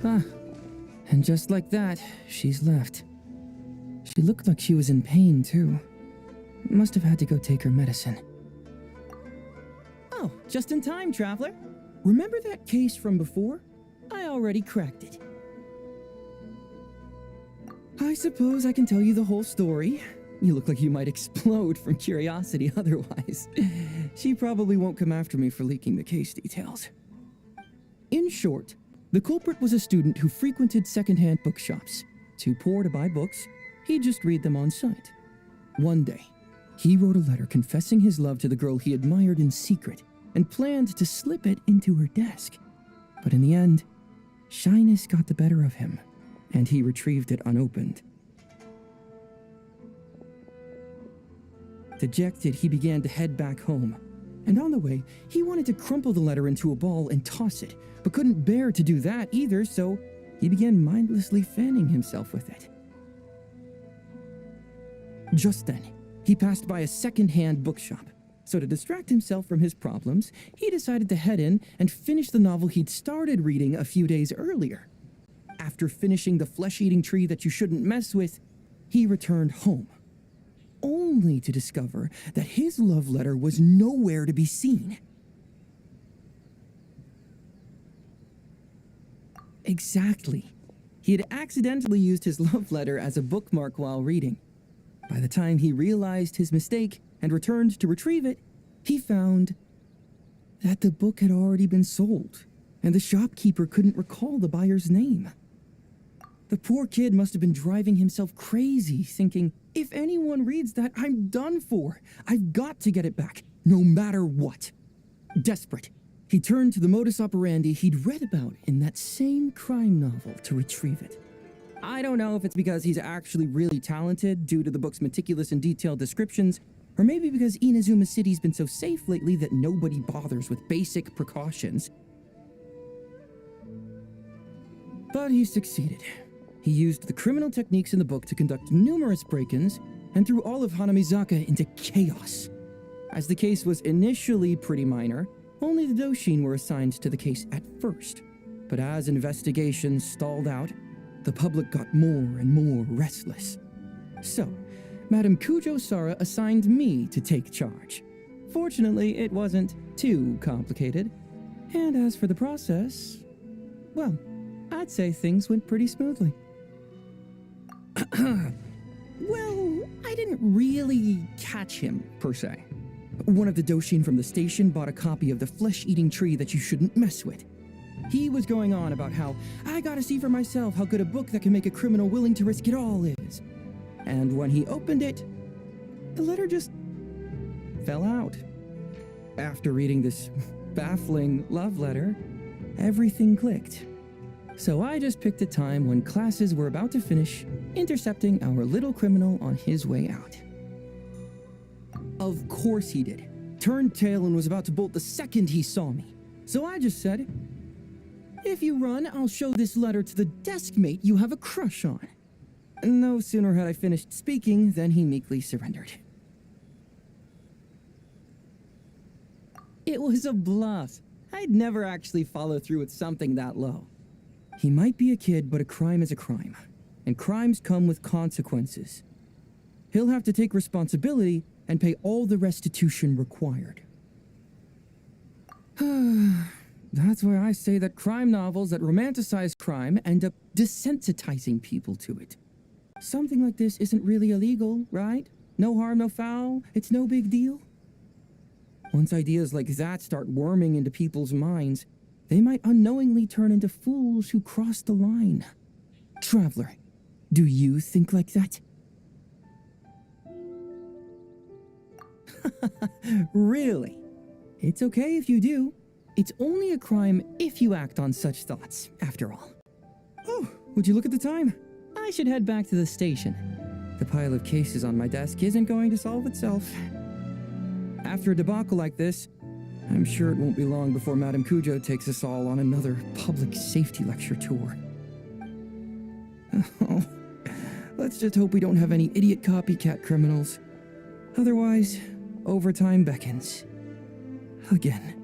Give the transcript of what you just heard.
Ah, and just like that, she's left. She looked like she was in pain, too. Must have had to go take her medicine. Oh, just in time, traveler. Remember that case from before? I already cracked it. I suppose I can tell you the whole story. You look like you might explode from curiosity otherwise. She probably won't come after me for leaking the case details. In short, the culprit was a student who frequented secondhand bookshops. Too poor to buy books, he'd just read them on sight. One day, he wrote a letter confessing his love to the girl he admired in secret and planned to slip it into her desk. But in the end, shyness got the better of him, and he retrieved it unopened. Dejected, he began to head back home. And on the way, he wanted to crumple the letter into a ball and toss it, but couldn't bear to do that either, so he began mindlessly fanning himself with it. Just then, he passed by a second-hand bookshop. So to distract himself from his problems, he decided to head in and finish the novel he'd started reading a few days earlier. After finishing The Flesh-Eating Tree That You Shouldn't Mess With, he returned home, only to discover that his love letter was nowhere to be seen. Exactly. He had accidentally used his love letter as a bookmark while reading. By the time he realized his mistake and returned to retrieve it, he found that the book had already been sold, and the shopkeeper couldn't recall the buyer's name. The poor kid must have been driving himself crazy, thinking, if anyone reads that, I'm done for. I've got to get it back, no matter what. Desperate, he turned to the modus operandi he'd read about in that same crime novel to retrieve it. I don't know if it's because he's actually really talented due to the book's meticulous and detailed descriptions, or maybe because Inazuma City's been so safe lately that nobody bothers with basic precautions. But he succeeded. He used the criminal techniques in the book to conduct numerous break-ins and threw all of Hanamizaka into chaos. As the case was initially pretty minor, only the Doshin were assigned to the case at first. But as investigations stalled out, the public got more and more restless. So, Madame Kujo-Sara assigned me to take charge. Fortunately, it wasn't too complicated. And as for the process, well, I'd say things went pretty smoothly. Well, I didn't really catch him, per se. One of the Doshin from the station bought a copy of The Flesh-Eating Tree That You Shouldn't Mess With. He was going on about how, I gotta see for myself how good a book that can make a criminal willing to risk it all is. And when he opened it, the letter just fell out. After reading this baffling love letter, everything clicked. So I just picked a time when classes were about to finish, intercepting our little criminal on his way out. Of course he did. Turned tail and was about to bolt the second he saw me. So I just said, if you run, I'll show this letter to the desk mate you have a crush on. No sooner had I finished speaking than he meekly surrendered. It was a bluff. I'd never actually follow through with something that low. He might be a kid, but a crime is a crime. And crimes come with consequences. He'll have to take responsibility and pay all the restitution required. That's why I say that crime novels that romanticize crime end up desensitizing people to it. Something like this isn't really illegal, right? No harm, no foul. It's no big deal. Once ideas like that start worming into people's minds, they might unknowingly turn into fools who cross the line. Traveler, do you think like that? Really? It's okay if you do. It's only a crime if you act on such thoughts, after all. Oh, would you look at the time? I should head back to the station. The pile of cases on my desk isn't going to solve itself. After a debacle like this, I'm sure it won't be long before Madame Kujo takes us all on another public safety lecture tour. Oh, let's just hope we don't have any idiot copycat criminals. Otherwise, overtime beckons. Again.